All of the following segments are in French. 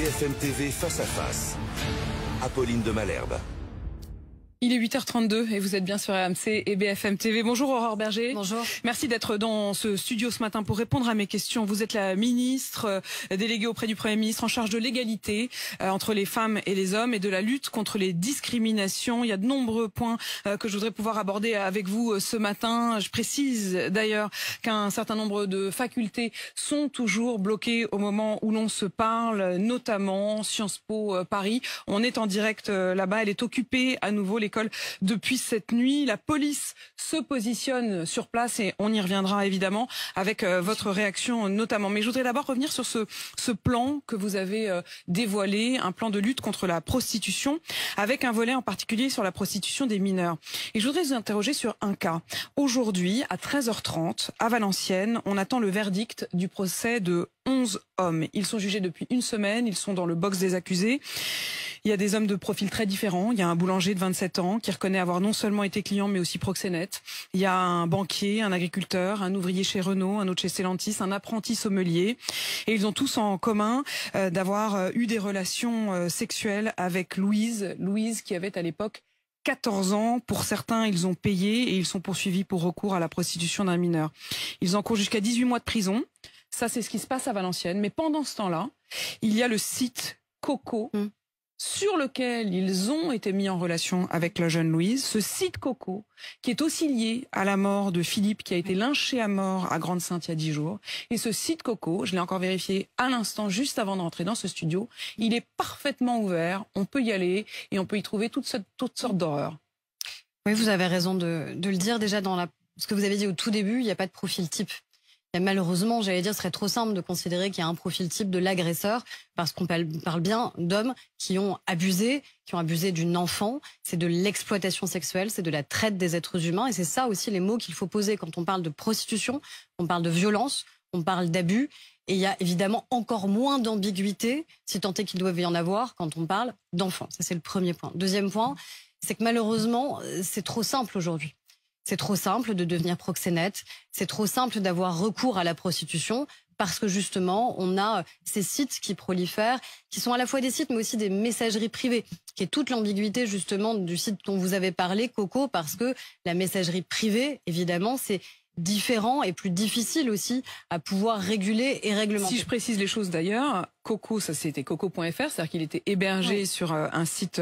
BFM TV face à face. Apolline de Malherbe. Il est 8h32 et vous êtes bien sur RMC et BFM TV. Bonjour Aurore Berger. Bonjour. Merci d'être dans ce studio ce matin pour répondre à mes questions. Vous êtes la ministre déléguée auprès du Premier ministre en charge de l'égalité entre les femmes et les hommes et de la lutte contre les discriminations. Il y a de nombreux points que je voudrais pouvoir aborder avec vous ce matin. Je précise d'ailleurs qu'un certain nombre de facultés sont toujours bloquées au moment où l'on se parle, notamment Sciences Po Paris. On est en direct là-bas, elle est occupée à nouveau, l'école, depuis cette nuit. La police se positionne sur place et on y reviendra évidemment avec votre réaction notamment. Mais je voudrais d'abord revenir sur ce plan que vous avez dévoilé, un plan de lutte contre la prostitution, avec un volet en particulier sur la prostitution des mineurs. Et je voudrais vous interroger sur un cas. Aujourd'hui, à 13h30, à Valenciennes, on attend le verdict du procès de 11 hommes. Ils sont jugés depuis une semaine, ils sont dans le box des accusés. Il y a des hommes de profils très différents. Il y a un boulanger de 27 ans qui reconnaît avoir non seulement été client mais aussi proxénète. Il y a un banquier, un agriculteur, un ouvrier chez Renault, un autre chez Stellantis, un apprenti sommelier. Et ils ont tous en commun d'avoir eu des relations sexuelles avec Louise. Louise qui avait à l'époque 14 ans. Pour certains, ils ont payé et ils sont poursuivis pour recours à la prostitution d'un mineur. Ils encourent jusqu'à 18 mois de prison. Ça, c'est ce qui se passe à Valenciennes. Mais pendant ce temps-là, il y a le site Coco, sur lequel ils ont été mis en relation avec la jeune Louise. Ce site Coco, qui est aussi lié à la mort de Philippe, qui a été lynché à mort à Grande-Synthe il y a 10 jours. Et ce site Coco, je l'ai encore vérifié à l'instant, juste avant de rentrer dans ce studio, il est parfaitement ouvert, on peut y aller et on peut y trouver toutes sortes d'horreurs. Oui, vous avez raison de le dire. Déjà, dans ce que vous avez dit au tout début, il n'y a pas de profil type. Et malheureusement, j'allais dire, ce serait trop simple de considérer qu'il y a un profil type de l'agresseur, parce qu'on parle bien d'hommes qui ont abusé d'une enfant. C'est de l'exploitation sexuelle, c'est de la traite des êtres humains. Et c'est ça aussi les mots qu'il faut poser quand on parle de prostitution, on parle de violence, on parle d'abus. Et il y a évidemment encore moins d'ambiguïté, si tant est qu'il doit y en avoir, quand on parle d'enfants. Ça, c'est le premier point. Deuxième point, c'est que malheureusement, c'est trop simple aujourd'hui. C'est trop simple de devenir proxénète, c'est trop simple d'avoir recours à la prostitution parce que justement, on a ces sites qui prolifèrent, qui sont à la fois des sites mais aussi des messageries privées, qui est toute l'ambiguïté justement du site dont vous avez parlé, Coco, parce que la messagerie privée, évidemment, c'est différent et plus difficile aussi à pouvoir réguler et réglementer. Si je précise les choses d'ailleurs, Coco, ça c'était coco.fr, c'est-à-dire qu'il était hébergé sur un site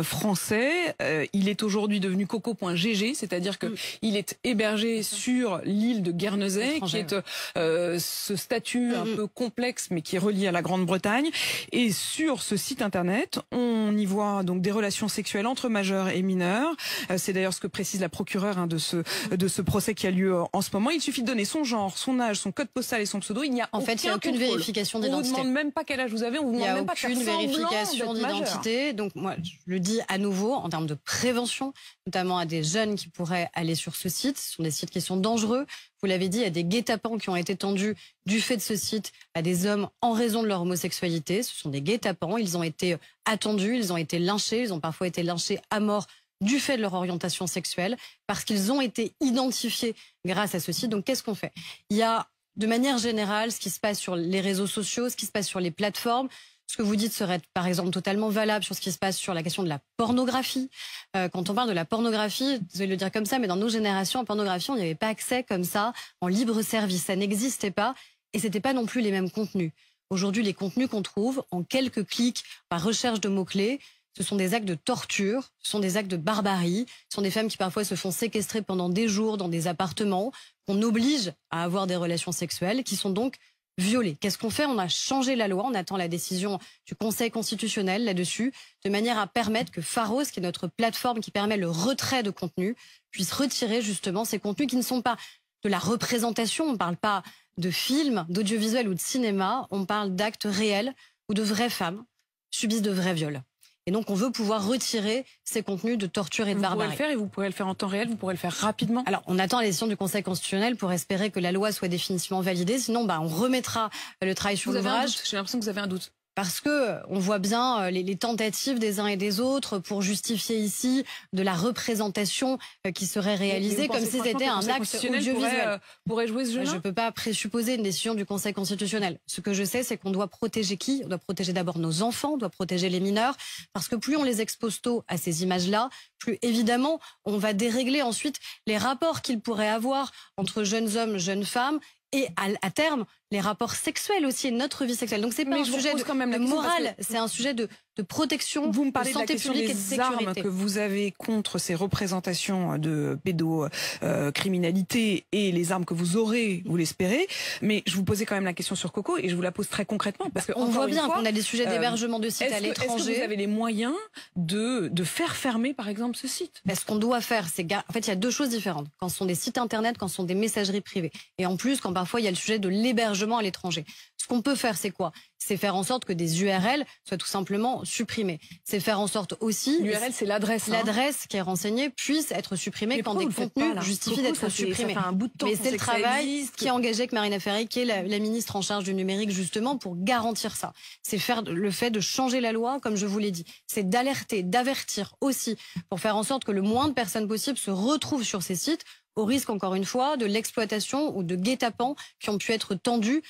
français. Il est aujourd'hui devenu coco.gg, c'est-à-dire que il est hébergé sur l'île de Guernesey, qui est ce statut un peu complexe, mais qui est relié à la Grande-Bretagne. Et sur ce site internet, on y voit donc des relations sexuelles entre majeurs et mineurs. C'est d'ailleurs ce que précise la procureure de ce procès qui a lieu en ce moment. Il suffit de donner son genre, son âge, son code postal et son pseudo. Il n'y a en fait, il n'y a aucune vérification d'identité. On vous demande même pas quel âge vous avez, on vous demande même pas de faire semblant d'être majeur. Il n'y a aucune vérification d'identité. Donc moi, je le dis à nouveau, en termes de prévention, notamment à des jeunes qui pourraient aller sur ce site. Ce sont des sites qui sont dangereux. Vous l'avez dit, il y a des guet-apens qui ont été tendus du fait de ce site à des hommes en raison de leur homosexualité. Ce sont des guet-apens. Ils ont été attendus, ils ont été lynchés, ils ont parfois été lynchés à mort du fait de leur orientation sexuelle, parce qu'ils ont été identifiés grâce à ce site. Donc qu'est-ce qu'on fait? Il y a de manière générale ce qui se passe sur les réseaux sociaux, ce qui se passe sur les plateformes. Ce que vous dites serait par exemple totalement valable sur ce qui se passe sur la question de la pornographie. Quand on parle de la pornographie, je vais le dire comme ça, mais dans nos générations, en pornographie, on n'y avait pas accès comme ça, en libre service. Ça n'existait pas et c'était pas non plus les mêmes contenus. Aujourd'hui, les contenus qu'on trouve en quelques clics par recherche de mots-clés, ce sont des actes de torture, ce sont des actes de barbarie, ce sont des femmes qui parfois se font séquestrer pendant des jours dans des appartements, qu'on oblige à avoir des relations sexuelles, qui sont donc violées. Qu'est-ce qu'on fait? On a changé la loi, on attend la décision du Conseil constitutionnel là-dessus, de manière à permettre que Pharos, qui est notre plateforme qui permet le retrait de contenu, puisse retirer justement ces contenus qui ne sont pas de la représentation, on ne parle pas de films, d'audiovisuel ou de cinéma, on parle d'actes réels où de vraies femmes subissent de vrais viols. Et donc, on veut pouvoir retirer ces contenus de torture et de barbarie. Vous pourrez le faire et vous pourrez le faire en temps réel, vous pourrez le faire rapidement. Alors, on attend la décision du Conseil constitutionnel pour espérer que la loi soit définitivement validée. Sinon, on remettra le travail sur l'ouvrage. J'ai l'impression que vous avez un doute. parce que on voit bien les tentatives des uns et des autres pour justifier ici de la représentation qui serait réalisée comme si c'était un acte audiovisuel. Pourrait jouer ce jeu-là ? Je ne peux pas présupposer une décision du Conseil constitutionnel. Ce que je sais, c'est qu'on doit protéger qui ? On doit protéger d'abord nos enfants, on doit protéger les mineurs, parce que plus on les expose tôt à ces images-là, plus évidemment on va dérégler ensuite les rapports qu'ils pourraient avoir entre jeunes hommes, jeunes femmes, et à terme, les rapports sexuels aussi, et notre vie sexuelle. Donc c'est pas un sujet de morale, c'est un sujet de protection, vous me parlez de santé publique et de sécurité. Armes que vous avez contre ces représentations de pédocriminalité et les armes que vous aurez, vous l'espérez. Mais je vous posais quand même la question sur Coco et je vous la pose très concrètement. Parce que on voit bien qu'on a des sujets d'hébergement de sites à l'étranger. Est-ce que vous avez les moyens de faire fermer par exemple ce site ? Ce qu'on doit faire, c'est... En fait, il y a deux choses différentes. Quand ce sont des sites internet, quand ce sont des messageries privées. Et en plus, quand parfois il y a le sujet de l'hébergement à l'étranger. Ce qu'on peut faire, c'est quoi ? C'est faire en sorte que des URL soient tout simplement supprimées. C'est faire en sorte aussi... L'URL, c'est l'adresse. L'adresse qui est renseignée puisse être supprimée quand des contenus justifient d'être supprimés. Mais c'est le travail qui est engagé avec Marina Ferry, qui est la ministre en charge du numérique, justement, pour garantir ça. C'est faire le fait de changer la loi, comme je vous l'ai dit. C'est d'alerter, d'avertir aussi, pour faire en sorte que le moins de personnes possible se retrouvent sur ces sites, au risque, encore une fois, de l'exploitation ou de guet-apens qui ont pu être tendus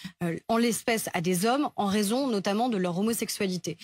en l'espèce à des hommes en raison notamment de leur homosexualité.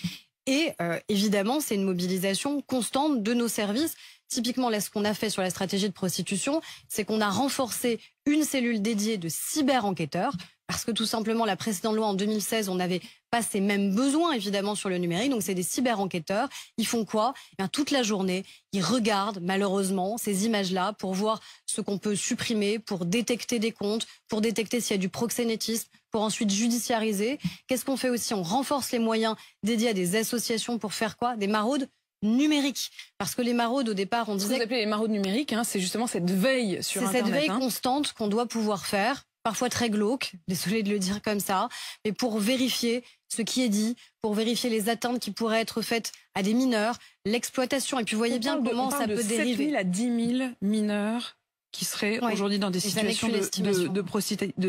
Et évidemment, c'est une mobilisation constante de nos services. Typiquement, là, ce qu'on a fait sur la stratégie de prostitution, c'est qu'on a renforcé une cellule dédiée de cyber-enquêteurs, parce que tout simplement, la précédente loi en 2016, on n'avait pas ces mêmes besoins, évidemment, sur le numérique. Donc, c'est des cyber-enquêteurs. Ils font quoi ? Toute la journée, ils regardent, malheureusement, ces images-là pour voir ce qu'on peut supprimer, pour détecter des comptes, pour détecter s'il y a du proxénétisme, pour ensuite judiciariser. Qu'est-ce qu'on fait aussi ? On renforce les moyens dédiés à des associations pour faire quoi ? Des maraudes numériques. Parce que les maraudes, au départ, on disait... Ce que vous appelez les maraudes numériques, c'est justement cette veille sur Internet. C'est cette veille constante qu'on doit pouvoir faire, parfois très glauque, désolé de le dire comme ça, mais pour vérifier ce qui est dit, pour vérifier les atteintes qui pourraient être faites à des mineurs, l'exploitation. Et puis vous voyez bien comment ça peut dériver. 7 000 à 10 000 mineurs qui seraient aujourd'hui dans des situations de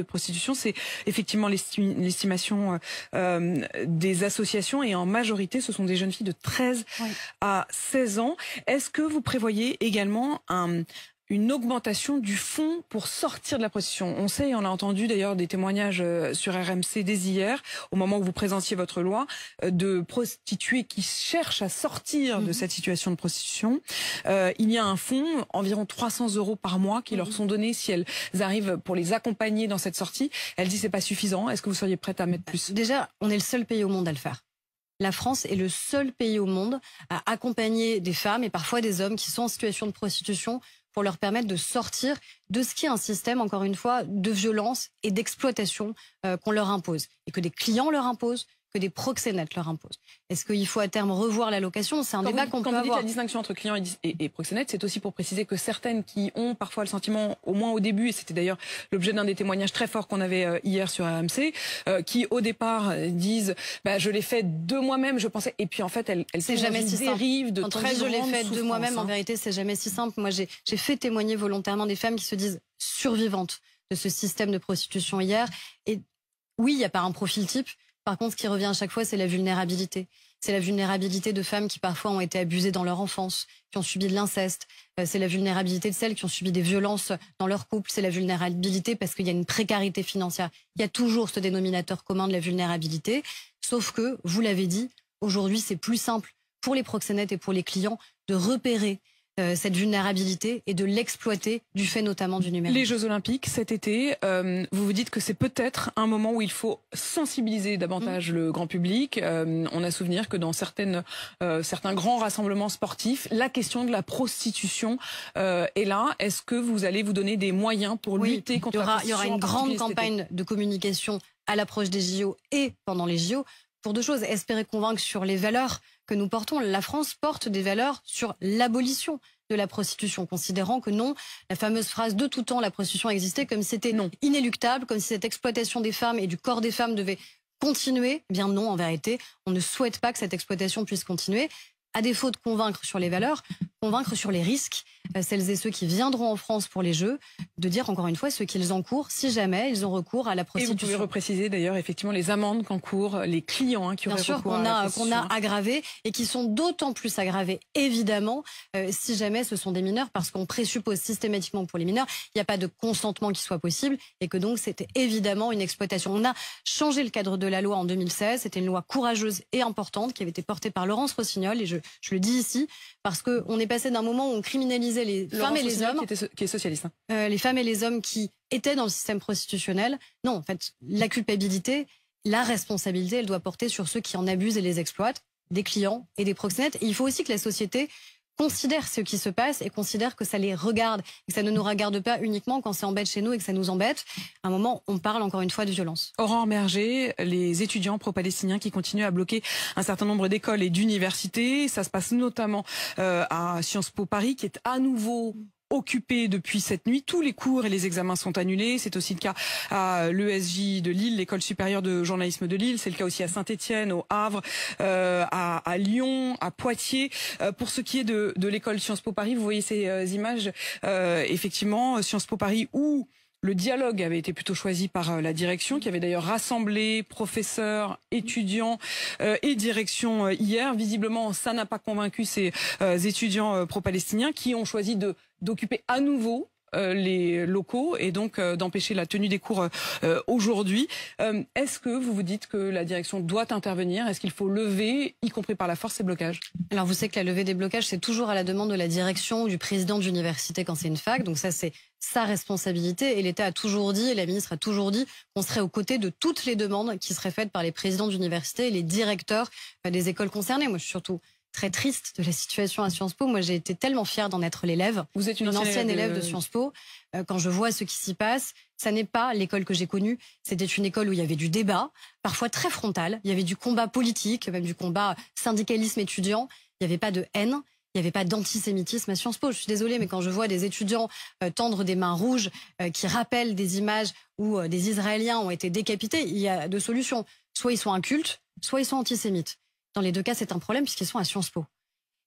prostitution. C'est effectivement l'estimation des associations et en majorité, ce sont des jeunes filles de 13 à 16 ans. Est-ce que vous prévoyez également une augmentation du fonds pour sortir de la prostitution? On sait, on a entendu d'ailleurs des témoignages sur RMC dès hier, au moment où vous présentiez votre loi, de prostituées qui cherchent à sortir de cette situation de prostitution. Il y a un fonds, environ 300 € par mois, qui leur sont donnés si elles arrivent pour les accompagner dans cette sortie. Elle dit c'est pas suffisant. Est-ce que vous seriez prête à mettre plus? Déjà, on est le seul pays au monde à le faire. La France est le seul pays au monde à accompagner des femmes et parfois des hommes qui sont en situation de prostitution pour leur permettre de sortir de ce qui est un système, encore une fois, de violence et d'exploitation qu'on leur impose. Et que des clients leur imposent, que des proxénètes leur imposent. Est-ce qu'il faut à terme revoir l'allocation? C'est un débat qu'on peut avoir. Quand vous dites la distinction entre clients et proxénètes, c'est aussi pour préciser que certaines qui ont parfois le sentiment, au moins au début, et c'était d'ailleurs l'objet d'un des témoignages très forts qu'on avait hier sur RMC, qui au départ disent je l'ai fait de moi-même, je pensais, et puis en fait elles c'est jamais si simple. De quand très on dit je l'ai fait de moi-même, en vérité vérité c'est jamais si simple. Moi j'ai fait témoigner volontairement des femmes qui se disent survivantes de ce système de prostitution hier. Et oui, il n'y a pas un profil type. Par contre, ce qui revient à chaque fois, c'est la vulnérabilité. C'est la vulnérabilité de femmes qui parfois ont été abusées dans leur enfance, qui ont subi de l'inceste. C'est la vulnérabilité de celles qui ont subi des violences dans leur couple. C'est la vulnérabilité parce qu'il y a une précarité financière. Il y a toujours ce dénominateur commun de la vulnérabilité. Sauf que, vous l'avez dit, aujourd'hui, c'est plus simple pour les proxénètes et pour les clients de repérer cette vulnérabilité et de l'exploiter du fait notamment du numérique. Les Jeux Olympiques cet été, vous vous dites que c'est peut-être un moment où il faut sensibiliser davantage le grand public. On a souvenir que dans certains grands rassemblements sportifs, la question de la prostitution est là. Est-ce que vous allez vous donner des moyens pour lutter contre la prostitution? Il y aura une grande campagne de communication à l'approche des JO et pendant les JO. Pour deux choses, espérer convaincre sur les valeurs que nous portons. La France porte des valeurs sur l'abolition de la prostitution, considérant que non, la fameuse phrase de tout temps, la prostitution existait, comme si c'était inéluctable, comme si cette exploitation des femmes et du corps des femmes devait continuer. Eh bien non, en vérité, on ne souhaite pas que cette exploitation puisse continuer. à défaut de convaincre sur les valeurs, convaincre sur les risques, celles et ceux qui viendront en France pour les Jeux, de dire encore une fois ce qu'ils encourent si jamais ils ont recours à la prostitution. Et vous pouvez repréciser d'ailleurs effectivement les amendes qu'encourent les clients qui auraient recours à la prostitution. Qu'on a aggravées et qui sont d'autant plus aggravées, évidemment, si jamais ce sont des mineurs, parce qu'on présuppose systématiquement que pour les mineurs, il n'y a pas de consentement qui soit possible et que donc c'était évidemment une exploitation. On a changé le cadre de la loi en 2016, c'était une loi courageuse et importante qui avait été portée par Laurence Rossignol, et je le dis ici, parce qu'on est passé d'un moment où on criminalisait les femmes et les hommes, qui est socialiste, les femmes et les hommes qui étaient dans le système prostitutionnel. Non, en fait, la culpabilité, la responsabilité, elle doit porter sur ceux qui en abusent et les exploitent, des clients et des proxénètes. Et il faut aussi que la société considère ce qui se passe et considère que ça les regarde, et que ça ne nous regarde pas uniquement quand ça embête chez nous et que ça nous embête. À un moment, on parle encore une fois de violence. Aurore Berger, les étudiants pro-palestiniens qui continuent à bloquer un certain nombre d'écoles et d'universités, ça se passe notamment à Sciences Po Paris, qui est à nouveau occupé depuis cette nuit. Tous les cours et les examens sont annulés. C'est aussi le cas à l'ESJ de Lille, l'école supérieure de journalisme de Lille. C'est le cas aussi à Saint-Étienne, au Havre, à Lyon, à Poitiers. Pour ce qui est de l'école Sciences Po Paris, vous voyez ces images. Effectivement, Sciences Po Paris où le dialogue avait été plutôt choisi par la direction, qui avait d'ailleurs rassemblé professeurs, étudiants et direction hier. Visiblement, ça n'a pas convaincu ces étudiants pro-palestiniens qui ont choisi d'occuper à nouveau les locaux et donc d'empêcher la tenue des cours aujourd'hui. Est-ce que vous vous dites que la direction doit intervenir? Est-ce qu'il faut lever, y compris par la force, ces blocages? Alors vous savez que la levée des blocages, c'est toujours à la demande de la direction ou du président d'université quand c'est une fac. Donc ça, c'est sa responsabilité. Et l'État a toujours dit, et la ministre a toujours dit, qu'on serait aux côtés de toutes les demandes qui seraient faites par les présidents d'université et les directeurs des écoles concernées. Moi, je suis surtout très triste de la situation à Sciences Po. Moi, j'ai été tellement fière d'en être l'élève. Vous êtes une ancienne élève de Sciences Po. Quand je vois ce qui s'y passe, ça n'est pas l'école que j'ai connue. C'était une école où il y avait du débat, parfois très frontal. Il y avait du combat politique, même du combat syndicalisme étudiant. Il n'y avait pas de haine. Il n'y avait pas d'antisémitisme à Sciences Po. Je suis désolée, mais quand je vois des étudiants tendre des mains rouges qui rappellent des images où des Israéliens ont été décapités, il y a deux solutions. Soit ils sont incultes, soit ils sont antisémites. Dans les deux cas, c'est un problème puisqu'ils sont à Sciences Po.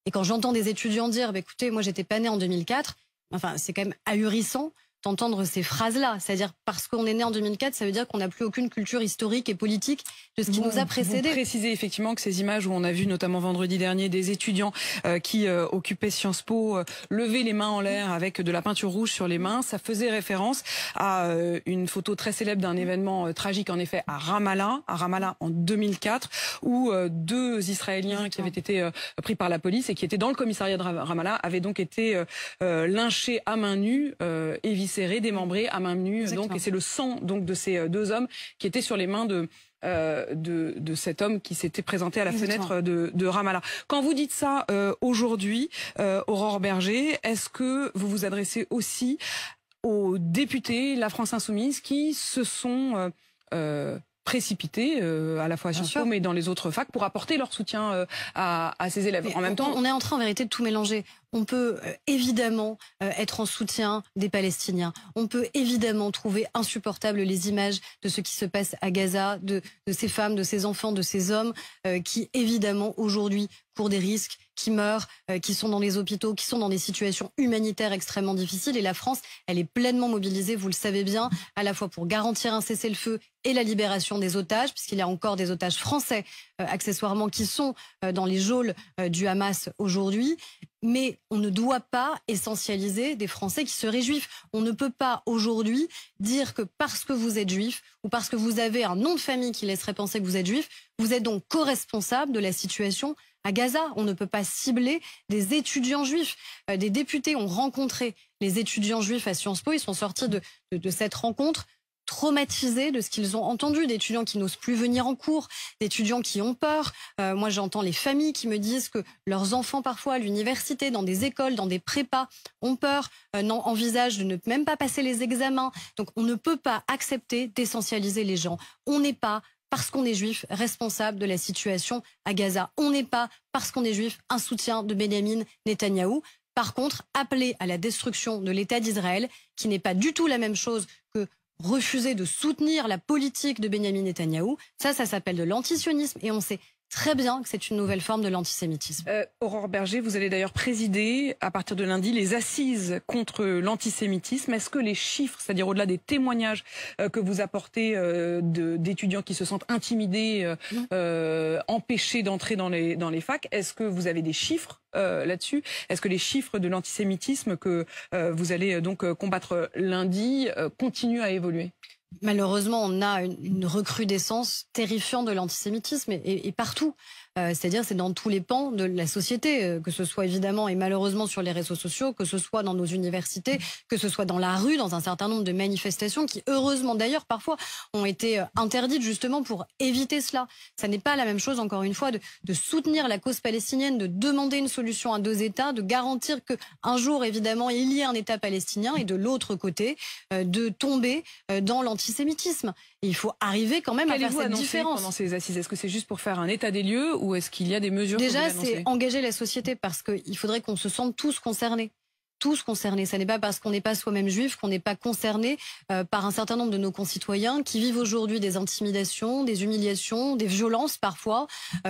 Et quand j'entends des étudiants dire, écoutez, moi j'étais pas né en 2004, enfin c'est quand même ahurissant d'entendre ces phrases-là. C'est-à-dire parce qu'on est né en 2004, ça veut dire qu'on n'a plus aucune culture historique et politique de ce qui nous a précédés. Vous précisez effectivement que ces images où on a vu notamment vendredi dernier des étudiants qui occupaient Sciences Po lever les mains en l'air avec de la peinture rouge sur les mains, ça faisait référence à une photo très célèbre d'un événement tragique en effet à Ramallah en 2004, où deux Israéliens qui avaient été pris par la police et qui étaient dans le commissariat de Ramallah avaient donc été lynchés à main nue, éviscérés, démembrés à main nue. Donc, et c'est le sang donc de ces deux hommes qui étaient sur les mains de cet homme qui s'était présenté à la fenêtre de Ramallah. Quand vous dites ça aujourd'hui, Aurore Berger, est-ce que vous vous adressez aussi aux députés La France Insoumise qui se sont précipités à la fois à Sciences Po mais dans les autres facs pour apporter leur soutien à ces élèves? Mais en même temps, on est en train en vérité de tout mélanger. On peut évidemment être en soutien des Palestiniens. On peut évidemment trouver insupportables les images de ce qui se passe à Gaza, de ces femmes, de ces enfants, de ces hommes qui évidemment aujourd'hui courent des risques, qui meurent, qui sont dans les hôpitaux, qui sont dans des situations humanitaires extrêmement difficiles. Et la France, elle est pleinement mobilisée, vous le savez bien, à la fois pour garantir un cessez-le-feu et la libération des otages, puisqu'il y a encore des otages français, accessoirement, qui sont dans les geôles du Hamas aujourd'hui. Mais on ne doit pas essentialiser des Français qui seraient juifs. On ne peut pas aujourd'hui dire que parce que vous êtes juif ou parce que vous avez un nom de famille qui laisserait penser que vous êtes juif, vous êtes donc co-responsable de la situation à Gaza. On ne peut pas cibler des étudiants juifs. Des députés ont rencontré les étudiants juifs à Sciences Po. Ils sont sortis de cette rencontre traumatisés de ce qu'ils ont entendu, d'étudiants qui n'osent plus venir en cours, d'étudiants qui ont peur. Moi, j'entends les familles qui me disent que leurs enfants, parfois, à l'université, dans des écoles, dans des prépas, ont peur, envisagent de ne même pas passer les examens. Donc, on ne peut pas accepter d'essentialiser les gens. On n'est pas, parce qu'on est juif, responsable de la situation à Gaza. On n'est pas, parce qu'on est juif, un soutien de Benyamin Netanyahou. Par contre, appeler à la destruction de l'État d'Israël, qui n'est pas du tout la même chose que refuser de soutenir la politique de Benyamin Netanyahou, ça s'appelle de l'antisionisme et on sait très bien que c'est une nouvelle forme de l'antisémitisme. Aurore Berger, vous allez d'ailleurs présider à partir de lundi les assises contre l'antisémitisme. Est-ce que les chiffres, c'est-à-dire au-delà des témoignages que vous apportez d'étudiants qui se sentent intimidés, empêchés d'entrer dans les facs, est-ce que vous avez des chiffres là-dessus? Est-ce que les chiffres de l'antisémitisme que vous allez donc combattre lundi continuent à évoluer? Malheureusement, on a une recrudescence terrifiante de l'antisémitisme et partout. C'est-à-dire, c'est dans tous les pans de la société, que ce soit évidemment et malheureusement sur les réseaux sociaux, que ce soit dans nos universités, que ce soit dans la rue, dans un certain nombre de manifestations qui, heureusement d'ailleurs, parfois ont été interdites justement pour éviter cela. Ça n'est pas la même chose, encore une fois, de soutenir la cause palestinienne, de demander une solution à 2 États, de garantir qu'un jour, évidemment, il y ait un État palestinien et de l'autre côté, de tomber dans l'antisémitisme. Il faut arriver quand même à faire cette différence. Pendant ces assises, est-ce que c'est juste pour faire un état des lieux ou est-ce qu'il y a des mesures? Déjà, c'est engager la société parce qu'il faudrait qu'on se sente tous concernés. Tous concernés. Ça n'est pas parce qu'on n'est pas soi-même juif qu'on n'est pas concerné par un certain nombre de nos concitoyens qui vivent aujourd'hui des intimidations, des humiliations, des violences parfois,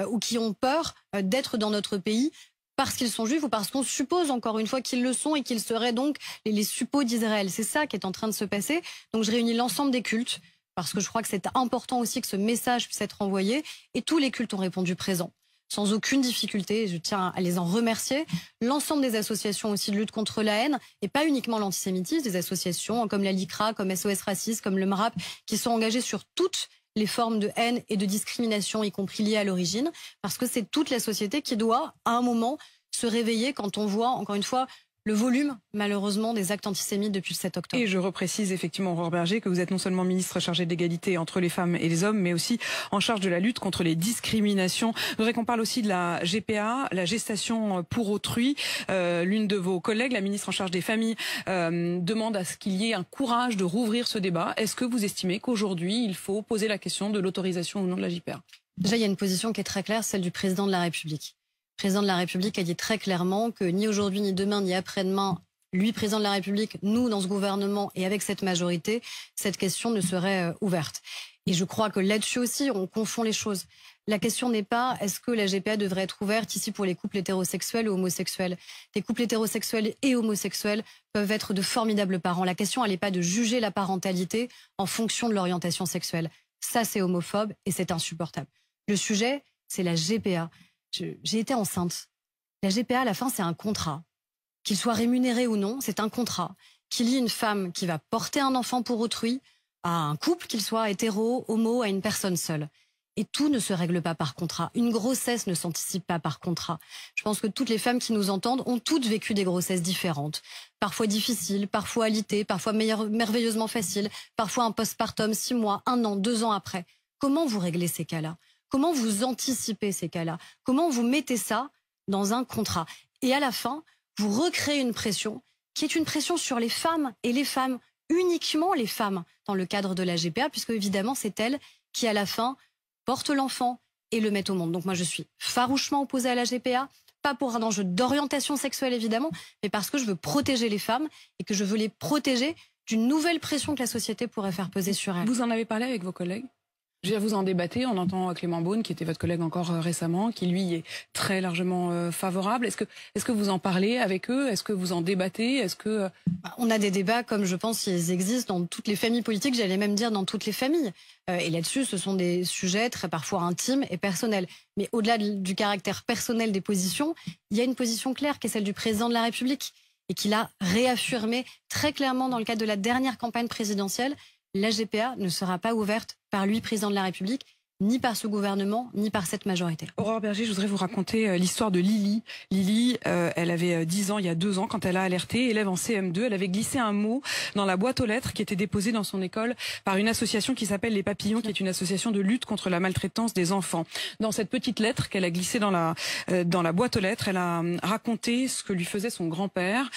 ou qui ont peur d'être dans notre pays parce qu'ils sont juifs ou parce qu'on suppose encore une fois qu'ils le sont et qu'ils seraient donc les suppôts d'Israël. C'est ça qui est en train de se passer. Donc je réunis l'ensemble des cultes, parce que je crois que c'est important aussi que ce message puisse être envoyé. Et tous les cultes ont répondu présent, sans aucune difficulté. Je tiens à les en remercier. L'ensemble des associations aussi de lutte contre la haine, et pas uniquement l'antisémitisme, des associations comme la LICRA, comme SOS Racisme, comme le MRAP, qui sont engagées sur toutes les formes de haine et de discrimination, y compris liées à l'origine, parce que c'est toute la société qui doit, à un moment, se réveiller quand on voit, encore une fois, le volume, malheureusement, des actes antisémites depuis le 7 octobre. Et je reprécise effectivement, Aurore Berger, que vous êtes non seulement ministre chargée de l'égalité entre les femmes et les hommes, mais aussi en charge de la lutte contre les discriminations. Je voudrais qu'on parle aussi de la GPA, la gestation pour autrui. L'une de vos collègues, la ministre en charge des familles, demande à ce qu'il y ait un courage de rouvrir ce débat. Est-ce que vous estimez qu'aujourd'hui, il faut poser la question de l'autorisation ou non de la GPA? Déjà, il y a une position qui est très claire, celle du président de la République. Le président de la République a dit très clairement que ni aujourd'hui, ni demain, ni après-demain, lui, président de la République, nous, dans ce gouvernement et avec cette majorité, cette question ne serait ouverte. Et je crois que là-dessus aussi, on confond les choses. La question n'est pas est-ce que la GPA devrait être ouverte ici pour les couples hétérosexuels ou homosexuels. Les couples hétérosexuels et homosexuels peuvent être de formidables parents. La question, elle n'est pas de juger la parentalité en fonction de l'orientation sexuelle. Ça, c'est homophobe et c'est insupportable. Le sujet, c'est la GPA. J'ai été enceinte. La GPA, à la fin, c'est un contrat. Qu'il soit rémunéré ou non, c'est un contrat. Qu'il y ait une femme qui va porter un enfant pour autrui, à un couple, qu'il soit hétéro, homo, à une personne seule. Et tout ne se règle pas par contrat. Une grossesse ne s'anticipe pas par contrat. Je pense que toutes les femmes qui nous entendent ont toutes vécu des grossesses différentes. Parfois difficiles, parfois alitées, parfois merveilleusement faciles, parfois un postpartum 6 mois, 1 an, 2 ans après. Comment vous réglez ces cas-là ? Comment vous anticipez ces cas-là? Comment vous mettez ça dans un contrat? Et à la fin, vous recréez une pression qui est une pression sur les femmes et les femmes, uniquement les femmes, dans le cadre de la GPA, puisque évidemment c'est elles qui à la fin portent l'enfant et le mettent au monde. Donc moi je suis farouchement opposée à la GPA, pas pour un enjeu d'orientation sexuelle évidemment, mais parce que je veux protéger les femmes et que je veux les protéger d'une nouvelle pression que la société pourrait faire peser sur elles. Vous en avez parlé avec vos collègues? Je veux dire, vous en débattez, on entend Clément Beaune, qui était votre collègue encore récemment, qui lui est très largement favorable. Est-ce que vous en parlez avec eux? Est-ce que vous en débattez? Est-ce que on a des débats, comme je pense ils existent dans toutes les familles politiques, j'allais même dire dans toutes les familles. Et là-dessus, ce sont des sujets très parfois intimes et personnels. Mais au-delà du caractère personnel des positions, il y a une position claire qui est celle du président de la République et qu'il a réaffirmé très clairement dans le cadre de la dernière campagne présidentielle. La GPA ne sera pas ouverte par lui, président de la République, ni par ce gouvernement, ni par cette majorité. Aurore Berger, je voudrais vous raconter l'histoire de Lily. Lily, elle avait 10 ans il y a 2 ans quand elle a alerté, élève en CM2. Elle avait glissé un mot dans la boîte aux lettres qui était déposée dans son école par une association qui s'appelle Les Papillons, qui est une association de lutte contre la maltraitance des enfants. Dans cette petite lettre qu'elle a glissée dans la boîte aux lettres, elle a raconté ce que lui faisait son grand-père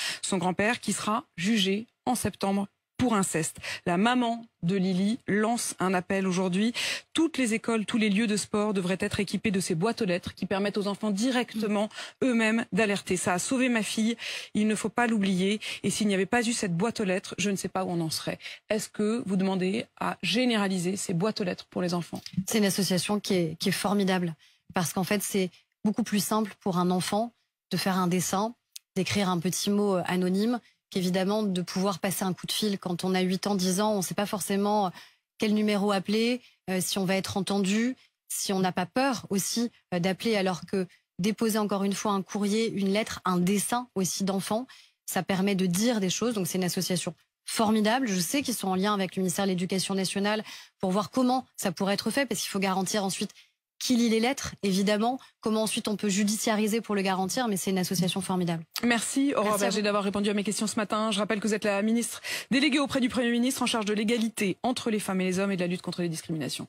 qui sera jugé en septembre pour inceste. La maman de Lily lance un appel aujourd'hui. Toutes les écoles, tous les lieux de sport devraient être équipés de ces boîtes aux lettres qui permettent aux enfants directement eux-mêmes d'alerter. Ça a sauvé ma fille, il ne faut pas l'oublier. Et s'il n'y avait pas eu cette boîte aux lettres, je ne sais pas où on en serait. Est-ce que vous demandez à généraliser ces boîtes aux lettres pour les enfants? C'est une association qui est formidable. parce qu'en fait, c'est beaucoup plus simple pour un enfant de faire un dessin, d'écrire un petit mot anonyme, qu'évidemment de pouvoir passer un coup de fil. Quand on a 8 ans, 10 ans, on ne sait pas forcément quel numéro appeler, si on va être entendu, si on n'a pas peur aussi d'appeler, alors que déposer encore une fois un courrier, une lettre, un dessin aussi d'enfant, ça permet de dire des choses. Donc c'est une association formidable. Je sais qu'ils sont en lien avec le ministère de l'Éducation nationale pour voir comment ça pourrait être fait, parce qu'il faut garantir ensuite qui lit les lettres, évidemment, comment ensuite on peut judiciariser pour le garantir, mais c'est une association formidable. Merci Aurore Bergé d'avoir répondu à mes questions ce matin. Je rappelle que vous êtes la ministre déléguée auprès du Premier ministre en charge de l'égalité entre les femmes et les hommes et de la lutte contre les discriminations.